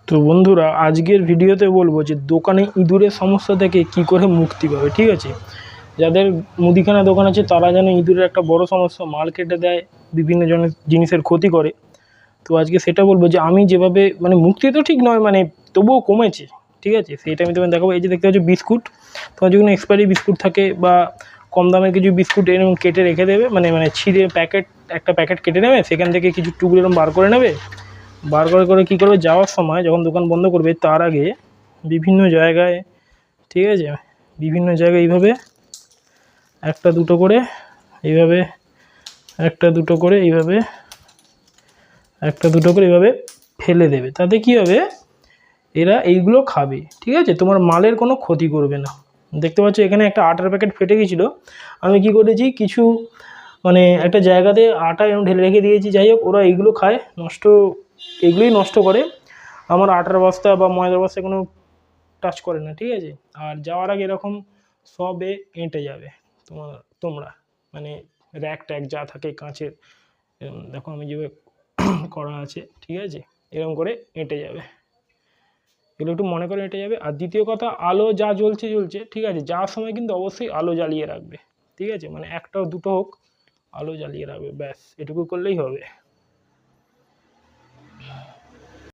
তো বন্ধুরা, আজকের ভিডিওতে বলবো যে দোকানে ইঁদুরের সমস্যা থেকে কি করে মুক্তি পাবে। ঠিক আছে, যাদের মুদিখানা দোকান আছে তারা যেন ইঁদুরের একটা বড় সমস্যা, মাল কেটে দেয়, বিভিন্ন জনের জিনিসের ক্ষতি করে। তো আজকে সেটা বলবো যে আমি যেভাবে মুক্তি তো ঠিক নয়, তবুও কমেছে। ঠিক আছে, সেইটা আমি তোমাকে দেখাবো। এই যে দেখতে পাচ্ছ বিস্কুট, তোমার যেগুলো এক্সপায়ারি বিস্কুট থাকে বা কম দামের কিছু বিস্কুট এরকম কেটে রেখে দেবে, ছিঁড়ে একটা প্যাকেট কেটে নেবে, সেখান থেকে কিছু টুকরো এরকম বার করে নেবে। বার করে কী করবে, যাওয়ার সময় যখন দোকান বন্ধ করবে তার আগে বিভিন্ন জায়গায়, ঠিক আছে, বিভিন্ন জায়গায় এইভাবে একটা দুটো করে এইভাবে এইভাবে ফেলে দেবে। তাতে কী হবে, এরা এইগুলো খাবে। ঠিক আছে, তোমার মালের কোনো ক্ষতি করবে না। দেখতে পাচ্ছ এখানে একটা আটার প্যাকেট ফেটে গেছিলো, আমি কি করেছি, কিছু একটা জায়গাতে আটা এরকম ঢেলে রেখে দিয়েছি। যাই হোক, ওরা এইগুলো খায়, এইগুলোই নষ্ট করে। আমার আটার বস্তা বা ময়দার বস্তা কোনো টাচ করে না। ঠিক আছে, আর যাওয়ার আগে এরকম সবে এঁটে যাবে তোমরা র্যাক ট্যাক যা থাকে কাঁচের, দেখো আমি যেভাবে করা আছে, ঠিক আছে, এরকম করে এঁটে যাবে। এগুলো একটু মনে করে এঁটে যাবে। আর দ্বিতীয় কথা, আলো যা জ্বলছে, ঠিক আছে, যাওয়ার সময় কিন্তু অবশ্যই আলো জ্বালিয়ে রাখবে। ঠিক আছে, একটা দুটো হোক, আলো জ্বালিয়ে রাখবে, ব্যাস এটুকু করলেই হবে।